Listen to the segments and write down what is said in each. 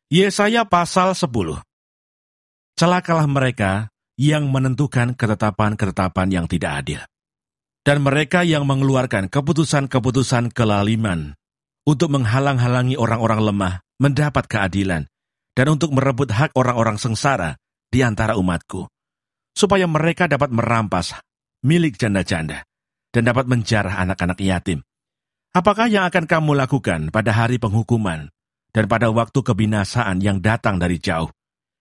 Yesaya pasal 10. Celakalah mereka yang menentukan ketetapan-ketetapan yang tidak adil, dan mereka yang mengeluarkan keputusan-keputusan kelaliman untuk menghalang-halangi orang-orang lemah mendapat keadilan, dan untuk merebut hak orang-orang sengsara di antara umatku, supaya mereka dapat merampas milik janda-janda dan dapat menjarah anak-anak yatim. Apakah yang akan kamu lakukan pada hari penghukuman dan pada waktu kebinasaan yang datang dari jauh?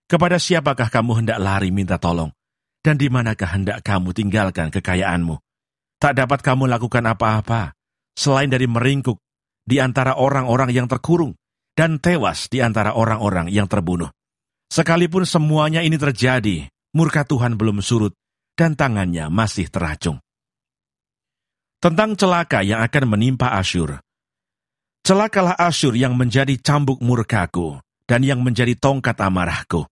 Kepada siapakah kamu hendak lari minta tolong? Dan di manakah hendak kamu tinggalkan kekayaanmu? Tak dapat kamu lakukan apa-apa selain dari meringkuk di antara orang-orang yang terkurung dan tewas di antara orang-orang yang terbunuh. Sekalipun semuanya ini terjadi, murka Tuhan belum surut dan tangannya masih teracung. Tentang celaka yang akan menimpa Asyur. Celakalah Asyur yang menjadi cambuk murkaku dan yang menjadi tongkat amarahku.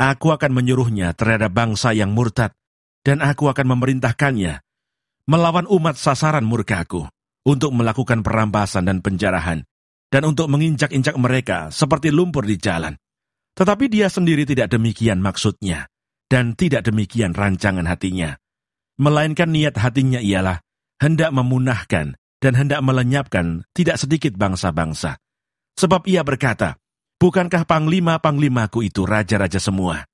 Aku akan menyuruhnya terhadap bangsa yang murtad, dan aku akan memerintahkannya melawan umat sasaran murkaku, untuk melakukan perampasan dan penjarahan, dan untuk menginjak-injak mereka seperti lumpur di jalan. Tetapi dia sendiri tidak demikian maksudnya, dan tidak demikian rancangan hatinya. Melainkan niat hatinya ialah hendak memunahkan dan hendak melenyapkan tidak sedikit bangsa-bangsa. Sebab ia berkata, bukankah panglima-panglimaku itu raja-raja semua?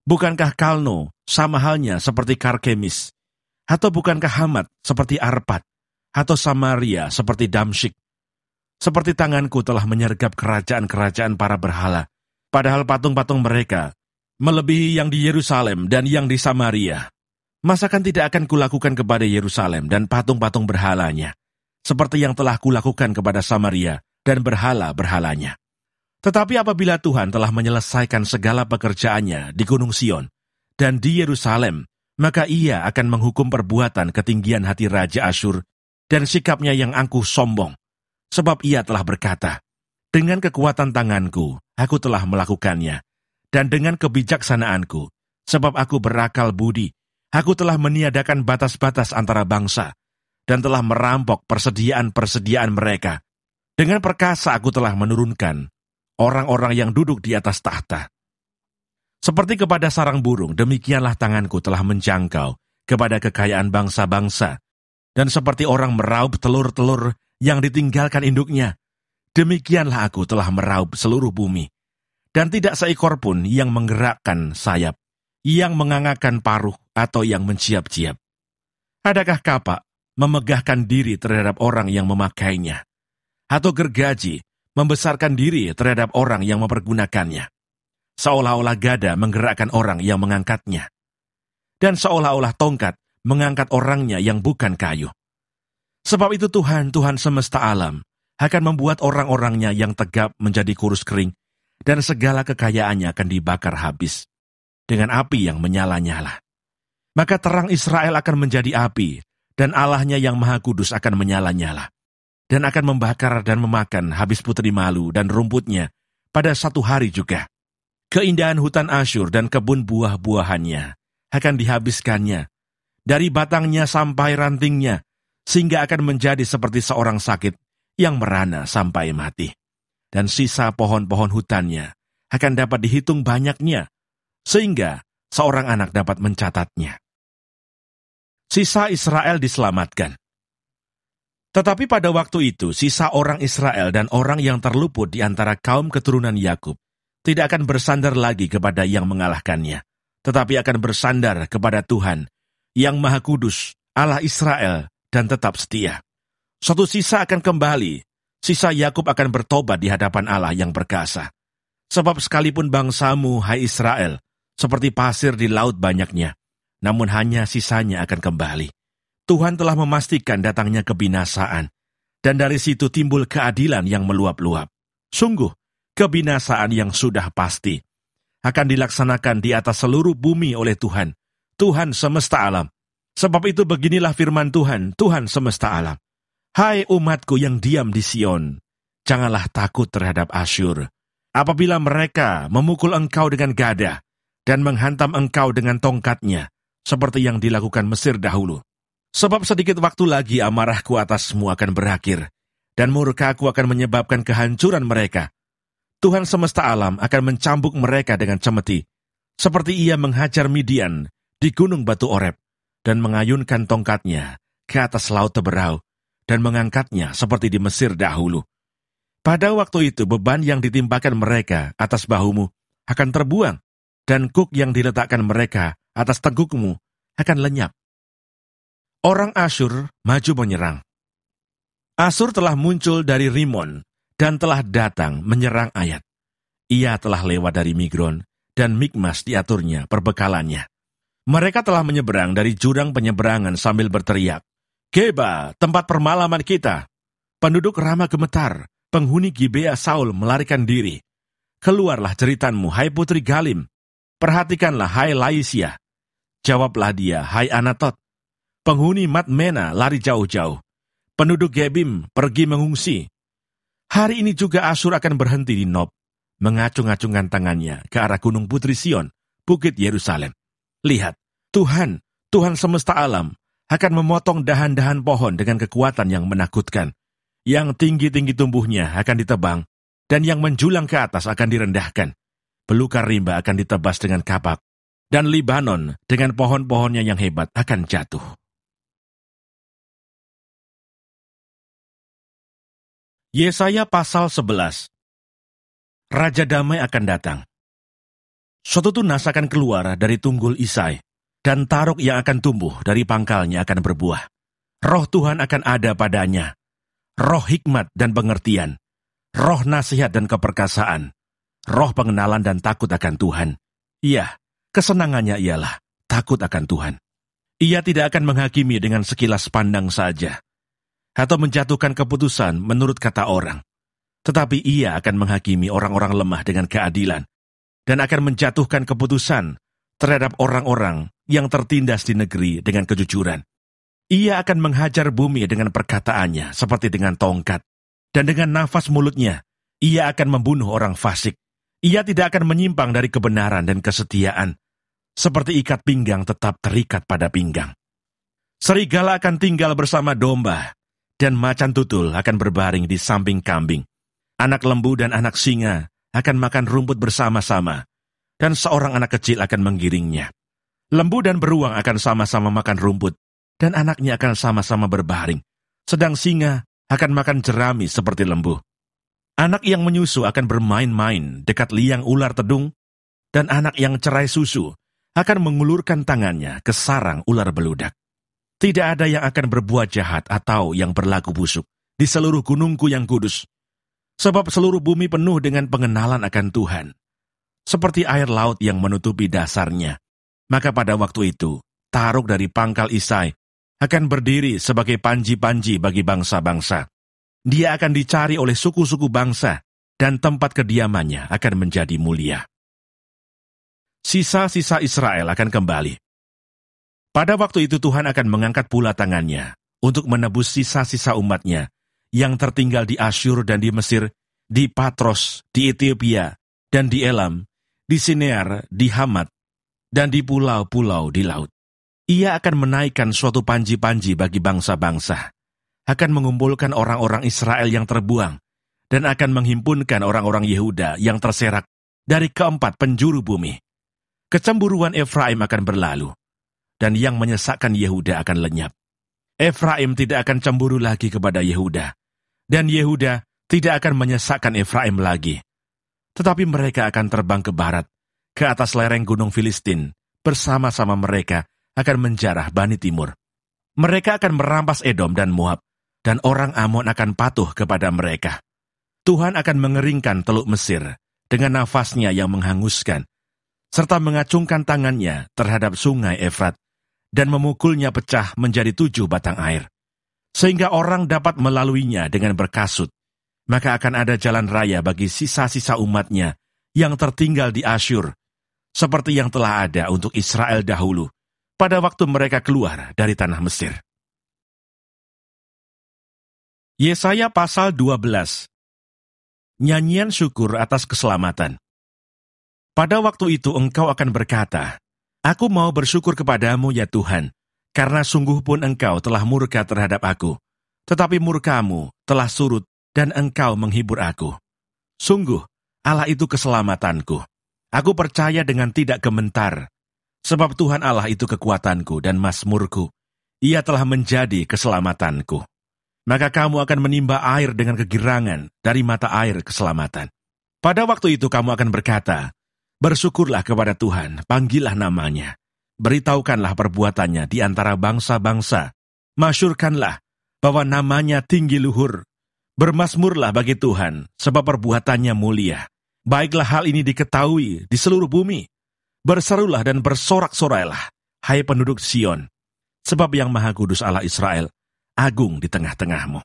Bukankah Kalno sama halnya seperti Karkemis? Atau bukankah Hamat seperti Arpad? Atau Samaria seperti Damsyik? Seperti tanganku telah menyergap kerajaan-kerajaan para berhala, padahal patung-patung mereka melebihi yang di Yerusalem dan yang di Samaria. Masakan tidak akan kulakukan kepada Yerusalem dan patung-patung berhalanya, seperti yang telah kulakukan kepada Samaria dan berhala-berhalanya? Tetapi apabila Tuhan telah menyelesaikan segala pekerjaannya di Gunung Sion dan di Yerusalem, maka ia akan menghukum perbuatan ketinggian hati Raja Asyur dan sikapnya yang angkuh sombong. Sebab ia telah berkata, dengan kekuatan tanganku aku telah melakukannya, dan dengan kebijaksanaanku, sebab aku berakal budi, aku telah meniadakan batas-batas antara bangsa, dan telah merampok persediaan-persediaan mereka. Dengan perkasa aku telah menurunkan orang-orang yang duduk di atas tahta. Seperti kepada sarang burung, demikianlah tanganku telah menjangkau kepada kekayaan bangsa-bangsa, dan seperti orang meraup telur-telur yang ditinggalkan induknya, demikianlah aku telah meraup seluruh bumi, dan tidak seekor pun yang menggerakkan sayap, yang mengangakkan paruh, atau yang menciap-ciap. Adakah kapak memegahkan diri terhadap orang yang memakainya, atau gergaji membesarkan diri terhadap orang yang mempergunakannya? Seolah-olah gada menggerakkan orang yang mengangkatnya, dan seolah-olah tongkat mengangkat orangnya yang bukan kayu. Sebab itu Tuhan semesta alam akan membuat orang-orangnya yang tegap menjadi kurus kering, dan segala kekayaannya akan dibakar habis dengan api yang menyala-nyala. Maka terang Israel akan menjadi api, dan Allahnya yang Maha Kudus akan menyala-nyala, dan akan membakar dan memakan habis putri malu dan rumputnya pada satu hari juga. Keindahan hutan Asyur dan kebun buah-buahannya akan dihabiskannya, dari batangnya sampai rantingnya, sehingga akan menjadi seperti seorang sakit yang merana sampai mati. Dan sisa pohon-pohon hutannya akan dapat dihitung banyaknya, sehingga seorang anak dapat mencatatnya. Sisa Israel diselamatkan. Tetapi pada waktu itu, sisa orang Israel dan orang yang terluput di antara kaum keturunan Yakub tidak akan bersandar lagi kepada yang mengalahkannya, tetapi akan bersandar kepada Tuhan, yang Maha Kudus, Allah Israel, dan tetap setia. Suatu sisa akan kembali, sisa Yakub akan bertobat di hadapan Allah yang perkasa. Sebab sekalipun bangsamu, hai Israel, seperti pasir di laut banyaknya, namun hanya sisanya akan kembali. Tuhan telah memastikan datangnya kebinasaan, dan dari situ timbul keadilan yang meluap-luap. Sungguh, kebinasaan yang sudah pasti akan dilaksanakan di atas seluruh bumi oleh Tuhan, Tuhan semesta alam. Sebab itu beginilah firman Tuhan, Tuhan semesta alam. Hai umatku yang diam di Sion, janganlah takut terhadap Asyur. Apabila mereka memukul engkau dengan gada dan menghantam engkau dengan tongkatnya, seperti yang dilakukan Mesir dahulu. Sebab sedikit waktu lagi amarahku atasmu akan berakhir, dan murkaku akan menyebabkan kehancuran mereka. Tuhan semesta alam akan mencambuk mereka dengan cemeti, seperti ia menghajar Midian di gunung batu Oreb, dan mengayunkan tongkatnya ke atas laut Teberau, dan mengangkatnya seperti di Mesir dahulu. Pada waktu itu beban yang ditimpakan mereka atas bahumu akan terbuang, dan kuk yang diletakkan mereka atas tengkukmu akan lenyap. Orang Asyur maju menyerang. Asyur telah muncul dari Rimon, dan telah datang menyerang Ayat. Ia telah lewat dari Migron, dan Mikmas diaturnya perbekalannya. Mereka telah menyeberang dari jurang penyeberangan sambil berteriak, Geba, tempat permalaman kita. Penduduk Rama gemetar, penghuni Gibea Saul melarikan diri. Keluarlah jeritanmu, hai putri Galim. Perhatikanlah, hai Laisia. Jawablah dia, hai Anatot. Penghuni Madmena lari jauh-jauh. Penduduk Gebim pergi mengungsi. Hari ini juga Asyur akan berhenti di Nob, mengacung-acungkan tangannya ke arah gunung putri Sion, bukit Yerusalem. Lihat, Tuhan semesta alam, akan memotong dahan-dahan pohon dengan kekuatan yang menakutkan. Yang tinggi-tinggi tumbuhnya akan ditebang, dan yang menjulang ke atas akan direndahkan. Belukar rimba akan ditebas dengan kapak, dan Libanon dengan pohon-pohonnya yang hebat akan jatuh. Yesaya pasal 11. Raja damai akan datang. Suatu tunas akan keluar dari tunggul Isai, dan taruk yang akan tumbuh dari pangkalnya akan berbuah. Roh Tuhan akan ada padanya, roh hikmat dan pengertian, roh nasihat dan keperkasaan, roh pengenalan dan takut akan Tuhan. Iya, kesenangannya ialah takut akan Tuhan. Ia tidak akan menghakimi dengan sekilas pandang saja, atau menjatuhkan keputusan menurut kata orang. Tetapi ia akan menghakimi orang-orang lemah dengan keadilan, dan akan menjatuhkan keputusan terhadap orang-orang yang tertindas di negeri dengan kejujuran. Ia akan menghajar bumi dengan perkataannya seperti dengan tongkat, dan dengan nafas mulutnya, ia akan membunuh orang fasik. Ia tidak akan menyimpang dari kebenaran dan kesetiaan, seperti ikat pinggang tetap terikat pada pinggang. Serigala akan tinggal bersama domba, dan macan tutul akan berbaring di samping kambing. Anak lembu dan anak singa akan makan rumput bersama-sama, dan seorang anak kecil akan menggiringnya. Lembu dan beruang akan sama-sama makan rumput, dan anaknya akan sama-sama berbaring, sedang singa akan makan jerami seperti lembu. Anak yang menyusu akan bermain-main dekat liang ular tedung, dan anak yang cerai susu akan mengulurkan tangannya ke sarang ular beludak. Tidak ada yang akan berbuat jahat atau yang berlaku busuk di seluruh gunungku yang kudus, sebab seluruh bumi penuh dengan pengenalan akan Tuhan, seperti air laut yang menutupi dasarnya. Maka pada waktu itu, taruk dari pangkal Isai akan berdiri sebagai panji-panji bagi bangsa-bangsa. Dia akan dicari oleh suku-suku bangsa, dan tempat kediamannya akan menjadi mulia. Sisa-sisa Israel akan kembali. Pada waktu itu Tuhan akan mengangkat pula tangannya untuk menebus sisa-sisa umatnya yang tertinggal di Asyur dan di Mesir, di Patros, di Ethiopia, dan di Elam, di Sinear, di Hamat, dan di pulau-pulau di laut. Ia akan menaikkan suatu panji-panji bagi bangsa-bangsa, akan mengumpulkan orang-orang Israel yang terbuang, dan akan menghimpunkan orang-orang Yehuda yang terserak dari keempat penjuru bumi. Kecemburuan Efraim akan berlalu, dan yang menyesakkan Yehuda akan lenyap. Efraim tidak akan cemburu lagi kepada Yehuda, dan Yehuda tidak akan menyesakkan Efraim lagi. Tetapi mereka akan terbang ke barat, ke atas lereng gunung Filistin, bersama-sama mereka akan menjarah Bani Timur. Mereka akan merampas Edom dan Moab, dan orang Amon akan patuh kepada mereka. Tuhan akan mengeringkan Teluk Mesir dengan nafasnya yang menghanguskan, serta mengacungkan tangannya terhadap sungai Efrat, dan memukulnya pecah menjadi 7 batang air, sehingga orang dapat melaluinya dengan berkasut. Maka akan ada jalan raya bagi sisa-sisa umatnya yang tertinggal di Asyur, seperti yang telah ada untuk Israel dahulu, pada waktu mereka keluar dari tanah Mesir. Yesaya pasal 12. Nyanyian syukur atas keselamatan. Pada waktu itu engkau akan berkata, Aku mau bersyukur kepadamu ya Tuhan, karena sungguh pun engkau telah murka terhadap aku, tetapi murkamu telah surut dan engkau menghibur aku. Sungguh, Allah itu keselamatanku. Aku percaya dengan tidak gementar, sebab Tuhan Allah itu kekuatanku dan mazmurku. Ia telah menjadi keselamatanku. Maka kamu akan menimba air dengan kegirangan dari mata air keselamatan. Pada waktu itu kamu akan berkata, bersyukurlah kepada Tuhan, panggillah namanya. Beritahukanlah perbuatannya di antara bangsa-bangsa. Masyurkanlah bahwa namanya tinggi luhur. Bermazmurlah bagi Tuhan, sebab perbuatannya mulia. Baiklah hal ini diketahui di seluruh bumi. Berserulah dan bersorak-sorailah, hai penduduk Sion. Sebab yang Maha Kudus Allah Israel, agung di tengah-tengahmu.